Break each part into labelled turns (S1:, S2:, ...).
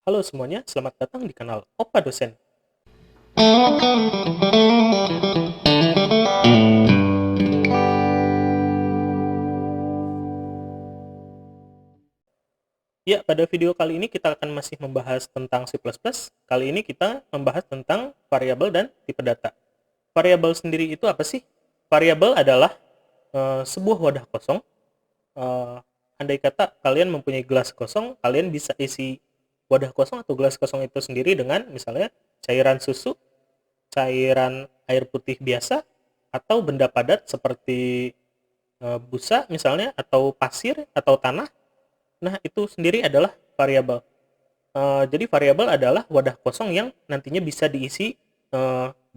S1: Halo semuanya, selamat datang di kanal Opa Dosen. Ya, pada video kali ini kita akan masih membahas tentang C++. Kali ini kita membahas tentang variabel dan tipe data. Variabel sendiri itu apa sih? Variabel adalah sebuah wadah kosong. Eh, Andai kata kalian mempunyai gelas kosong, kalian bisa isi wadah kosong atau gelas kosong itu sendiri dengan misalnya cairan susu, cairan air putih biasa, atau benda padat seperti busa misalnya, atau pasir, atau tanah. Nah, itu sendiri adalah variabel. Jadi variabel adalah wadah kosong yang nantinya bisa diisi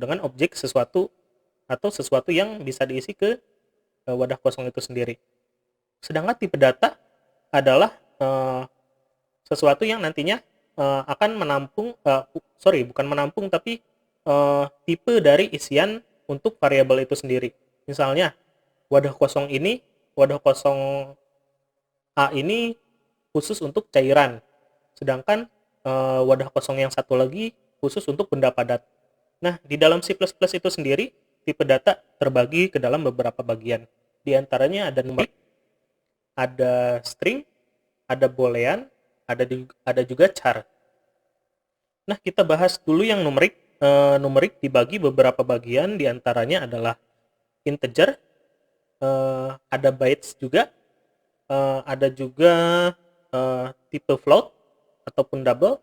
S1: dengan objek sesuatu atau sesuatu yang bisa diisi ke wadah kosong itu sendiri. Sedangkan tipe data adalah sesuatu yang nantinya akan menampung, bukan menampung, tapi tipe dari isian untuk variabel itu sendiri. Misalnya, wadah kosong ini, wadah kosong A ini khusus untuk cairan, sedangkan wadah kosong yang satu lagi khusus untuk benda padat. Nah, di dalam C++ itu sendiri, tipe data terbagi ke dalam beberapa bagian. Di antaranya ada numerik, ada string, ada boolean, ada juga char. Nah, kita bahas dulu yang numerik. Numerik dibagi beberapa bagian, di antaranya adalah integer, ada bytes juga, ada juga tipe float ataupun double.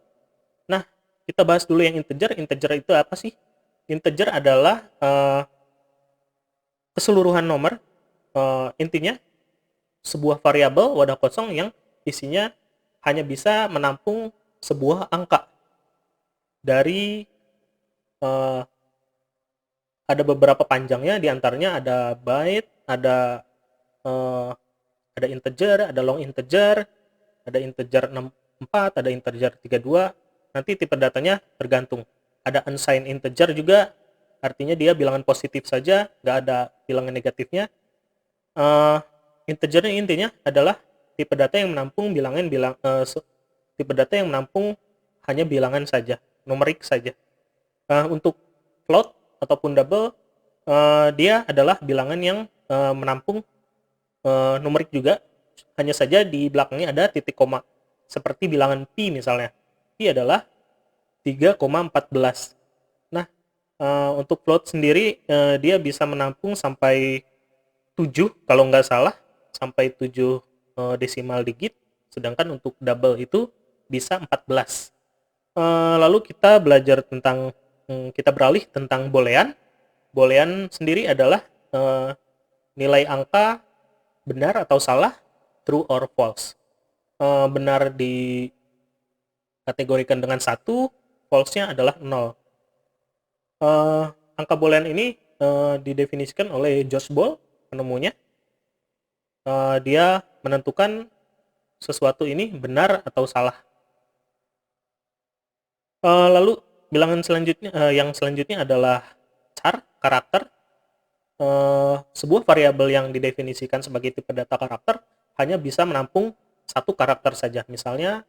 S1: Nah, kita bahas dulu yang integer. Integer itu apa sih? Integer adalah keseluruhan nomor. Intinya sebuah variabel wadah kosong yang isinya hanya bisa menampung sebuah angka dari eh, ada beberapa panjangnya, diantaranya ada byte, eh, ada integer, ada long integer, ada integer 64, ada integer 32. Nanti tipe datanya tergantung. Ada unsigned integer juga, artinya dia bilangan positif saja, nggak ada bilangan negatifnya. uh, Integernya intinya adalah tipe data yang menampung tipe data yang menampung hanya bilangan saja, numerik saja. Untuk float ataupun double, dia adalah bilangan yang menampung numerik juga, hanya saja di belakangnya ada titik koma, seperti bilangan pi misalnya. Pi adalah 3,14. Nah, untuk float sendiri dia bisa menampung sampai 7 kalau nggak salah, sampai 7 desimal digit, sedangkan untuk double itu bisa 14. Lalu kita beralih tentang boolean. Boolean sendiri adalah nilai angka benar atau salah, true or false. Benar dikategorikan dengan 1, false-nya adalah 0. Angka boolean ini didefinisikan oleh Josh Ball, penemunya. Dia menentukan sesuatu ini benar atau salah. Lalu bilangan selanjutnya, yang selanjutnya adalah char, karakter. Sebuah variabel yang didefinisikan sebagai tipe data karakter hanya bisa menampung satu karakter saja. Misalnya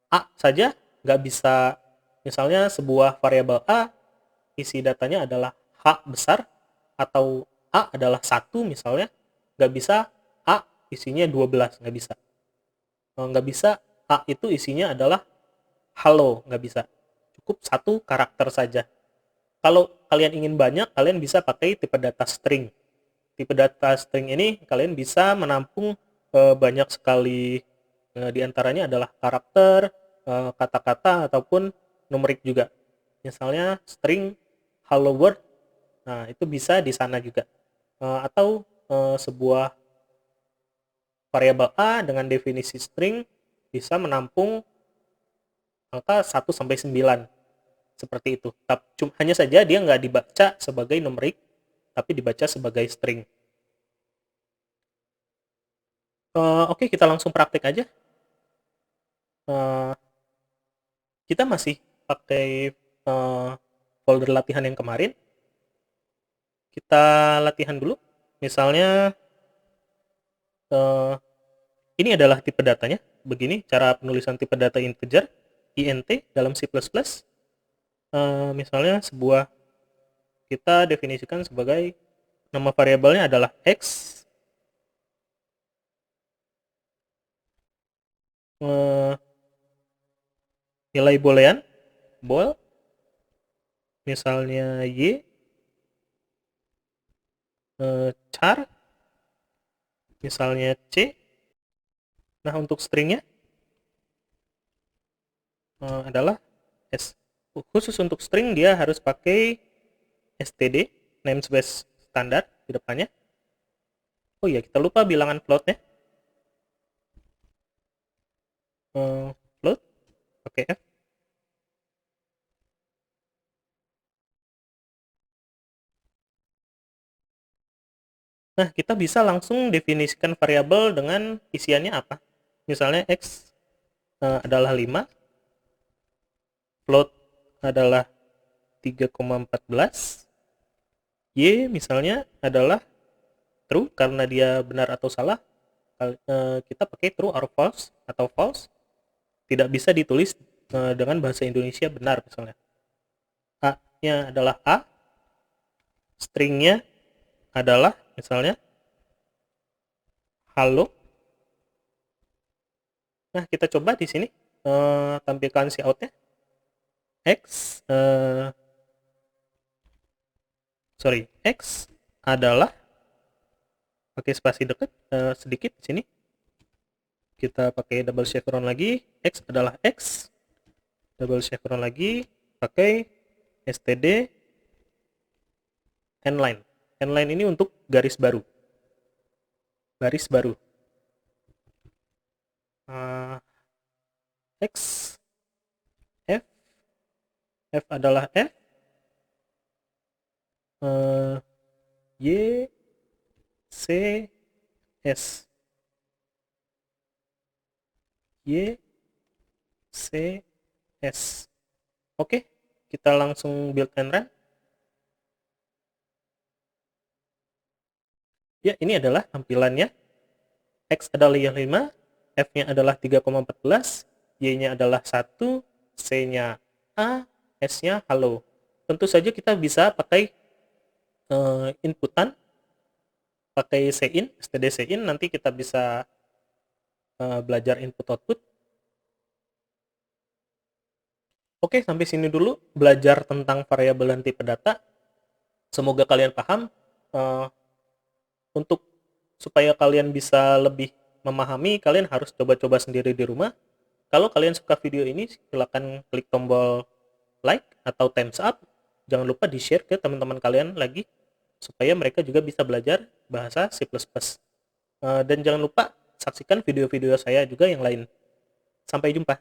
S1: A saja nggak bisa. Misalnya sebuah variabel A isi datanya adalah H besar, atau A adalah 1 misalnya, nggak bisa A isinya 12, nggak bisa. Nggak bisa A itu isinya adalah halo, nggak bisa. Cukup satu karakter saja. Kalau kalian ingin banyak, kalian bisa pakai tipe data string. Tipe data string ini kalian bisa menampung banyak sekali, diantaranya adalah karakter, kata-kata, ataupun numerik juga. Misalnya string hello world, nah itu bisa di sana juga. Atau sebuah variabel A dengan definisi string bisa menampung angka 1 sampai 9, seperti itu. Hanya saja dia nggak dibaca sebagai numerik, tapi dibaca sebagai string. Oke, kita langsung praktek aja. Uh, kita masih pakai folder latihan yang kemarin. Kita latihan dulu. Misalnya ini adalah tipe datanya. begini cara penulisan tipe data integer int dalam C++. Misalnya kita definisikan sebagai nama variabelnya adalah x, nilai boolean bool, misalnya y, char, misalnya c. Nah, untuk stringnya adalah s. Khusus untuk string dia harus pakai std, namespace standar di depannya. Oh iya, kita lupa bilangan floatnya. Float pakai f. Nah, kita bisa langsung definisikan variabel dengan isiannya apa. Misalnya x adalah 5, float adalah 3,14, y misalnya adalah true karena dia benar atau salah. Kita pakai true or false atau false. Tidak bisa ditulis dengan bahasa Indonesia benar misalnya. A-nya adalah A, stringnya adalah misalnya halo. Nah, kita coba di sini tampilkan si outnya. X adalah pakai spasi dekat sedikit di sini. Kita pakai double chevron lagi. X adalah X, double chevron lagi, pakai std endline. Endline ini untuk garis baru. X, F adalah F, Y, C, S. Y, C, S. Oke, kita langsung build and run. Ya, ini adalah tampilannya. X adalah 5, F-nya adalah 3,14, Y-nya adalah 1, C-nya A, S-nya halo. Tentu saja kita bisa pakai inputan, pakai cin, std cin, nanti kita bisa belajar input output. Oke, sampai sini dulu belajar tentang variabel dan tipe data. Semoga kalian paham. Untuk supaya kalian bisa lebih memahami, kalian harus coba-coba sendiri di rumah. Kalau kalian suka video ini, silakan klik tombol like atau thumbs up. Jangan lupa di-share ke teman-teman kalian lagi, supaya mereka juga bisa belajar bahasa C++. Dan jangan lupa saksikan video-video saya juga yang lain. Sampai jumpa.